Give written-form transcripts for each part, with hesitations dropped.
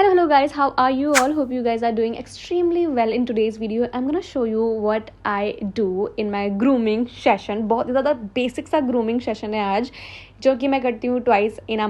Hello guys, how are you all? Hope you guys are doing extremely well. In today's video I'm gonna show you what I do in my grooming session. बहुत ही ज़्यादा basic सा grooming session है आज, जो कि मैं करती हूँ ट्वाइस इन अ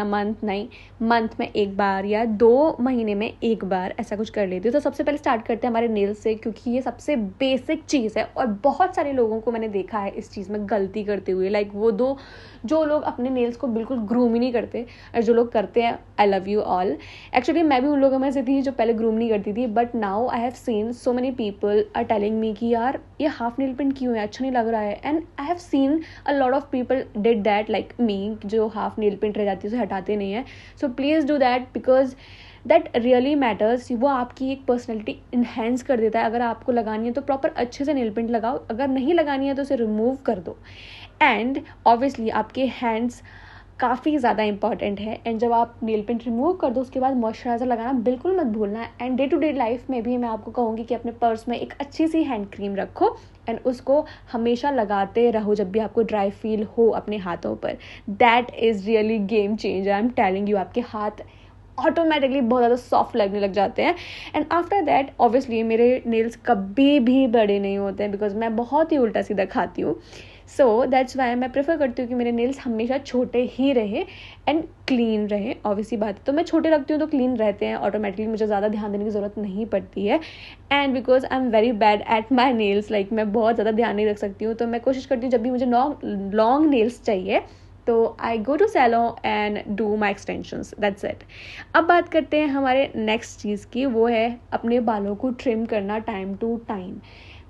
मंथ नहीं, मंथ में एक बार या 2 महीने में एक बार ऐसा कुछ कर लेती हूँ. तो सबसे पहले स्टार्ट करते हैं हमारे नेल्स से, क्योंकि ये सबसे बेसिक चीज़ है और बहुत सारे लोगों को मैंने देखा है इस चीज़ में गलती करते हुए. लाइक वो दो जो लोग अपने नेल्स को बिल्कुल ग्रूम ही नहीं करते और जो लोग करते हैं, I love you all. Actually मैं भी उन लोगों में से थी जो पहले ग्रूम नहीं करती थी, but now I have seen so many people are telling me कि यार ये हाफ नेल पेंट क्यों है, अच्छा नहीं लग रहा है. And I have seen a lot of people did that like me, जो हाफ नेल पेंट रह जाती है उसे हटाते नहीं है. So please do that because that really matters. वो आपकी एक पर्सनैलिटी इन्हेंस कर देता है. अगर आपको लगानी है तो प्रॉपर अच्छे से नेल पेंट लगाओ, अगर नहीं लगानी है तो उसे रिमूव कर दो. एंड ऑब्वियसली आपके हैंड्स काफ़ी ज़्यादा इंपॉर्टेंट है. एंड जब आप नेल पेंट रिमूव कर दो उसके बाद मॉइस्चराइज़र लगाना बिल्कुल मत भूलना. And day to day life में भी मैं आपको कहूँगी कि अपने पर्स में एक अच्छी सी हैंड क्रीम रखो एंड उसको हमेशा लगाते रहो जब भी आपको ड्राई फील हो अपने हाथों पर. That is really game changer. I am telling you, आपके हाथ ऑटोमेटिकली बहुत ज़्यादा सॉफ्ट लगने लग जाते हैं. एंड आफ्टर दैट ऑब्वियसली मेरे नेल्स कभी भी बड़े नहीं होते हैं, बिकॉज मैं बहुत ही उल्टा सीधा खाती हूँ. सो दैट्स वाई मैं प्रेफर करती हूँ कि मेरे नेल्स हमेशा छोटे ही रहे एंड क्लीन रहे. ऑब्वियसली बात है, तो मैं छोटे रखती हूँ तो क्लीन रहते हैं ऑटोमेटिकली, मुझे ज़्यादा ध्यान देने की ज़रूरत नहीं पड़ती है. And because I am very bad at my nails, like मैं बहुत ज़्यादा ध्यान नहीं रख सकती हूँ, तो मैं कोशिश करती हूँ जब भी मुझे लॉन्ग नेल्स चाहिए तो I go to salon and do my extensions. That's it. अब बात करते हैं हमारे नेक्स्ट चीज़ की, वो है अपने बालों को ट्रिम करना टाइम टू टाइम.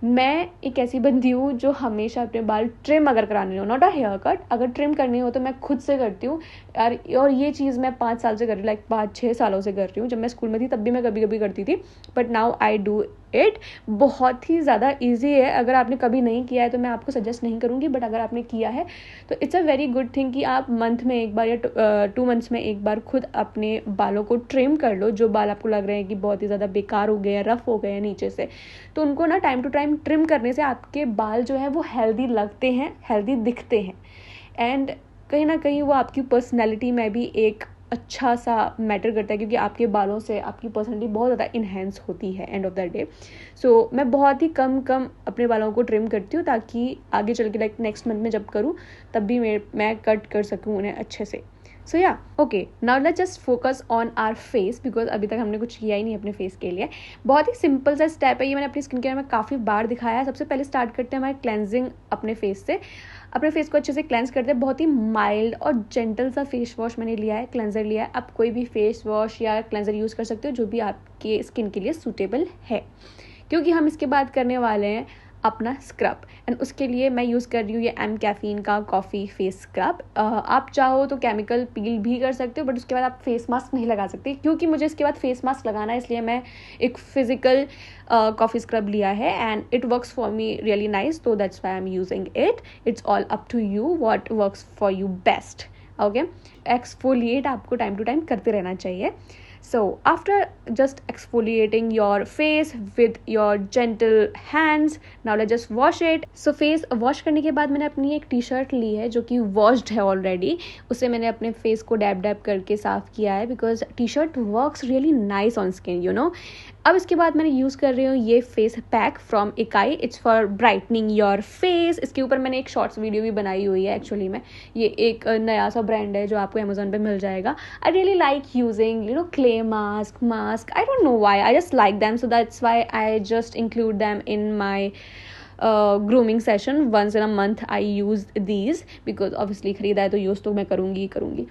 मैं एक ऐसी बंदी हूँ जो हमेशा अपने बाल ट्रिम अगर कराने हो, नॉट अ हेयर कट, अगर ट्रिम करनी हो तो मैं खुद से करती हूँ यार. और ये चीज़ मैं 5 साल से कर रही हूँ, लाइक 5-6 सालों से कर रही हूँ. जब मैं स्कूल में थी तब भी मैं कभी कभी करती थी, but now I do it. बहुत ही ज़्यादा ईजी है. अगर आपने कभी नहीं किया है तो मैं आपको सजेस्ट नहीं करूँगी, बट अगर आपने किया है तो it's a very good thing कि आप मंथ में एक बार या 2 मंथ्स में एक बार खुद अपने बालों को ट्रिम कर लो. जो बाल आपको लग रहे हैं कि बहुत ही ज़्यादा बेकार हो गए हैं, रफ हो गए हैं नीचे से, तो उनको ना टाइम टू टाइम ट्रिम करने से आपके बाल जो है वो हेल्दी लगते हैं, हेल्दी दिखते हैं. एंड कहीं ना कहीं वो आपकी पर्सनैलिटी में भी एक अच्छा सा मैटर करता है, क्योंकि आपके बालों से आपकी पर्सनैलिटी बहुत ज़्यादा इन्हेंस होती है एंड ऑफ द डे. सो मैं बहुत ही कम अपने बालों को ट्रिम करती हूँ ताकि आगे चल के लाइक नेक्स्ट मंथ में जब करूँ तब भी मैं कट कर सकूँ उन्हें अच्छे से. So yeah okay, now let's just focus on our face, because अभी तक हमने कुछ किया ही नहीं अपने फेस के लिए. बहुत ही सिंपल सा स्टेप है ये, मैंने अपनी स्किन केयर में काफ़ी बार दिखाया है. सबसे पहले स्टार्ट करते हैं हमारे क्लेंजिंग अपने फेस से. अपने फेस को अच्छे से क्लेंस करते हैं. बहुत ही माइल्ड और जेंटल सा फेस वॉश मैंने लिया है, क्लेंजर लिया है. आप कोई भी फेस वॉश या क्लेंजर यूज़ कर सकते हो जो भी आपके स्किन के लिए सूटेबल है, क्योंकि हम इसके बाद करने वाले हैं अपना स्क्रब. एंड उसके लिए मैं यूज़ कर रही हूँ ये एम कैफीन का कॉफ़ी फेस स्क्रब. आप चाहो तो केमिकल पील भी कर सकते हो, बट उसके बाद आप फेस मास्क नहीं लगा सकते, क्योंकि मुझे इसके बाद फेस मास्क लगाना है, इसलिए मैं एक फिजिकल कॉफ़ी स्क्रब लिया है and it works for me really nice. तो that's why I am using it. It's all up to you what works for you best. Okay, exfoliate आपको टाइम टू टाइम करते रहना चाहिए. So after just exfoliating your face with your gentle hands, now let's just wash it. So face wash करने के बाद मैंने अपनी एक टी शर्ट ली है जो कि washed है ऑलरेडी. उसे मैंने अपने फेस को डैब डैब करके साफ़ किया है, because T shirt works really nice on skin, you know. अब इसके बाद मैंने यूज़ कर रही हूँ ये फेस पैक फ्रॉम इकाई. It's for brightening your face. इसके ऊपर मैंने एक शॉर्ट्स वीडियो भी बनाई हुई है एक्चुअली में. ये एक नया सा ब्रांड है जो आपको अमेजोन पे मिल जाएगा. I really like using clay mask. I don't know why, I just like them, so that's why I just include them in my grooming session. Once in a month I use these, because obviously खरीदा है तो use तो मैं करूँगी.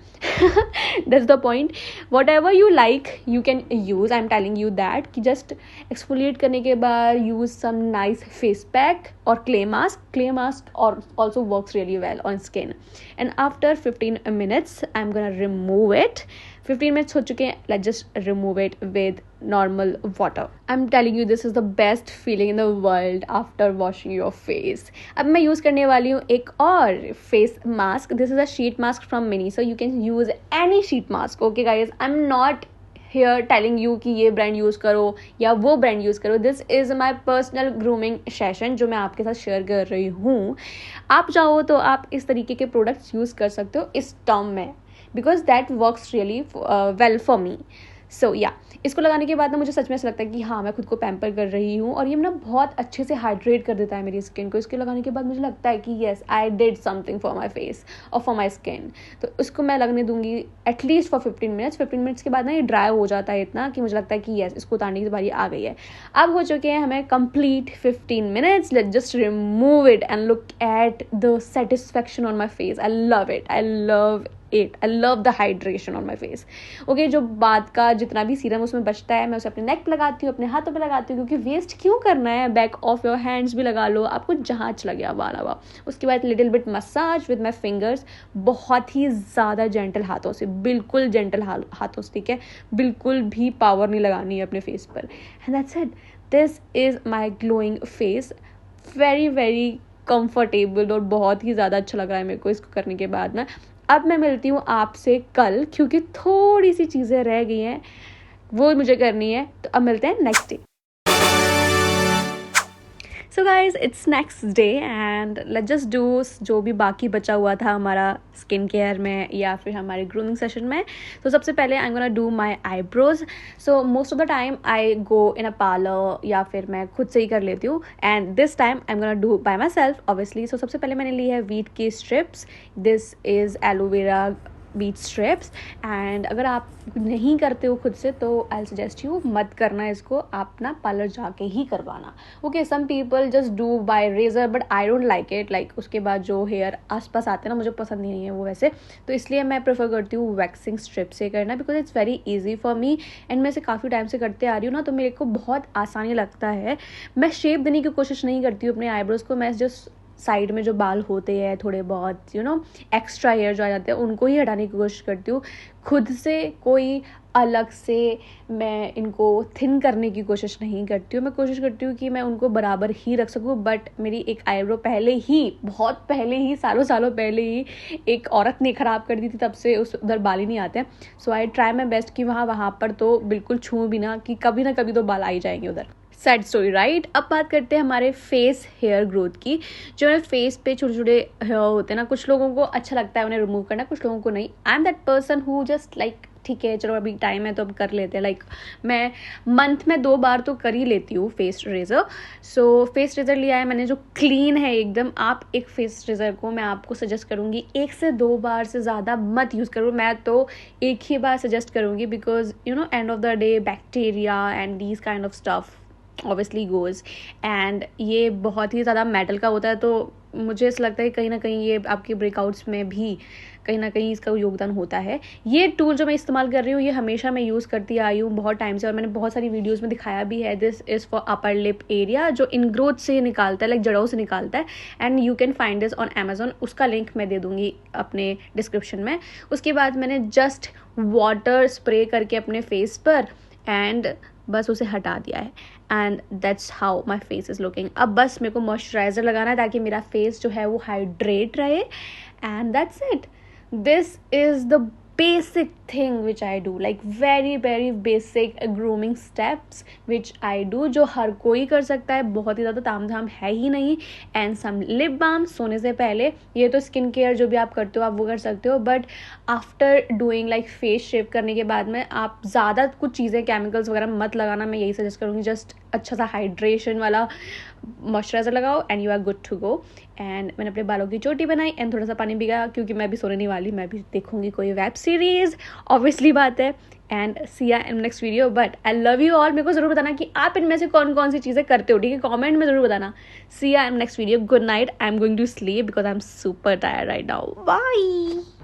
That's the point. Whatever you like you can use. I'm telling you that कि just exfoliate करने के बाद use some nice face pack or clay mask also works really well on skin. And after 15 minutes I'm gonna remove it. 15 minutes हो चुके हैं. Let's just remove it with normal water. I'm telling you this is the best feeling in the world after washing your face. अब मैं use करने वाली हूँ एक और face mask. This is a sheet mask from Mini, so you can use any sheet mask. Okay guys, I'm not here telling you कि ये brand use करो या वो ब्रांड यूज़ करो. This is my personal grooming session जो मैं आपके साथ शेयर कर रही हूँ. आप चाहो तो आप इस तरीके के प्रोडक्ट्स यूज़ कर सकते हो इस टर्म में. Because that works really well for me. So या इसको लगाने के बाद ना मुझे सच में ऐसा लगता है कि हाँ मैं खुद को पैम्पर कर रही हूँ, और ये ना बहुत अच्छे से हाइड्रेट कर देता है मेरी स्किन को. इसके लगाने के बाद मुझे लगता है कि yes I did something for my face और फॉर माई स्किन. तो उसको मैं लगने दूंगी एटलीस्ट फॉर 15 मिनट्स. 15 मिनट्स के बाद ना ये ड्राई हो जाता है इतना कि मुझे लगता है कि येस इसको उतारने की बारी आ गई है. अब हो चुके हैं हमें complete 15 minutes. Let's just remove it and look at the satisfaction on my face. I love it, I love the hydration on my face. Okay, जो बाद का जितना भी सीरम उसमें बचता है मैं उसे अपने नेक पे लगाती हूँ, अपने हाथों पे लगाती हूँ, क्योंकि वेस्ट क्यों करना है. बैक ऑफ योर हैंड्स भी लगा लो, आपको जहाँ अच्छा लगे आप लगा. उसके बाद little bit massage with my fingers, बहुत ही ज़्यादा जेंटल हाथों से, बिल्कुल जेंटल हाथों से, ठीक है. बिल्कुल भी पावर नहीं लगानी है अपने फेस पर. And that's it. This is my glowing face. Very very comfortable और बहुत ही ज़्यादा अच्छा लग रहा है मेरे को इसको करने के बाद ना. अब मैं मिलती हूँ आपसे कल, क्योंकि थोड़ी सी चीज़ें रह गई हैं वो मुझे करनी है. तो अब मिलते हैं next day. So guys it's next day and let's just do जो भी बाकी बचा हुआ था हमारा स्किन केयर में या फिर हमारे ग्रूमिंग सेशन में. तो सबसे पहले I am gonna do my eyebrows. So most of the time I go in a parlour या फिर मैं खुद से ही कर लेती हूँ, and this time I am gonna do by myself obviously. So सबसे पहले मैंने ली है वीट की strips. This is aloe vera Veet strips. And अगर आप नहीं करते हो खुद से तो आई सजेस्ट यू मत करना इसको, आप ना पार्लर जाके ही करवाना. Okay, some people just do by razor but I don't like it. Like उसके बाद जो हेयर आसपास आते हैं ना मुझे पसंद नहीं है वो वैसे. तो इसलिए मैं प्रेफर करती हूँ वैक्सिंग स्ट्रिप से करना, because it's very easy for me and मैं इसे काफ़ी टाइम से करते आ रही हूँ ना, तो मेरे को बहुत आसानी लगता है. मैं शेप देने की कोशिश नहीं करती हूँ अपने आईब्रोज को. मैं जस्ट साइड में जो बाल होते हैं थोड़े बहुत एक्स्ट्रा हेयर जो आ जाते हैं उनको ही हटाने की कोशिश करती हूँ. खुद से कोई अलग से मैं इनको थिन करने की कोशिश नहीं करती हूँ. मैं कोशिश करती हूँ कि मैं उनको बराबर ही रख सकूँ. बट मेरी एक आईब्रो पहले ही, बहुत पहले ही, सालों पहले ही एक औरत ने ख़राब कर दी थी, तब से उस उधर बाल ही नहीं आते हैं. सो आई ट्राई माई बेस्ट कि वहाँ पर तो बिल्कुल छूँ भी ना, कि कभी ना कभी तो बाल आ ही जाएंगे उधर. Sad story right. अब बात करते हैं हमारे फेस हेयर ग्रोथ की. जो हमारे फेस पे छोटे छोटे हेयर होते हैं ना, कुछ लोगों को अच्छा लगता है उन्हें रिमूव करना, कुछ लोगों को नहीं. I am that person who just like ठीक है चलो अभी टाइम है तो अब कर लेते हैं. लाइक मैं मंथ में 2 बार तो कर ही लेती हूँ face razor. So face razor लिया है मैंने जो क्लीन है एकदम. आप एक फेस रेजर को मैं आपको सजेस्ट करूँगी 1 से 2 बार से ज़्यादा मत यूज़ करो. मैं तो एक ही बार सजेस्ट करूँगी, because end of the day bacteria and these kind of stuff obviously goes. And ये बहुत ही ज़्यादा मेटल का होता है, तो मुझे ऐसा लगता है कहीं ना कहीं ये आपके ब्रेकआउट्स में भी कहीं ना कहीं इसका योगदान होता है. ये टूल जो मैं इस्तेमाल कर रही हूँ ये हमेशा मैं यूज़ करती आई हूँ बहुत टाइम से, और मैंने बहुत सारी वीडियोस में दिखाया भी है. This is for upper lip area, जो इनग्रोथ से निकालता है, लाइक जड़ों से निकालता है. And you can find this on Amazon. उसका लिंक मैं दे दूँगी अपने डिस्क्रिप्शन में. उसके बाद मैंने जस्ट वाटर स्प्रे करके अपने फेस पर एंड बस उसे हटा दिया है. And that's how my face is looking. अब बस मेरे को मॉइस्चराइज़र लगाना है ताकि मेरा फेस जो है वो हाइड्रेट रहे. And that's it. This is the basic thing which I do, like very very basic grooming steps which I do, जो हर कोई कर सकता है. बहुत ही ज़्यादा तामझाम है ही नहीं. एंड सम लिप बाम सोने से पहले. ये तो स्किन केयर जो भी आप करते हो आप वो कर सकते हो, but after doing like face shave करने के बाद में आप ज़्यादा कुछ चीज़ें केमिकल्स वगैरह मत लगाना. मैं यही सजेस्ट करूँगी, जस्ट अच्छा सा हाइड्रेशन वाला मॉइस्चराइज़र लगाओ and you are good to go. And मैंने अपने बालों की चोटी बनाई एंड थोड़ा सा पानी भिगाया, क्योंकि मैं भी सोने नहीं वाली, मैं भी देखूंगी कोई वेब सीरीज, ऑब्वियसली बात है. And C ya in next video. But I love you all. मेरे को ज़रूर बताना कि आप इनमें से कौन कौन सी चीज़ें करते हो, ठीक है. कॉमेंट में ज़रूर बताना. See ya in next video. Good night. I am going to sleep because I am super tired right now. Bye.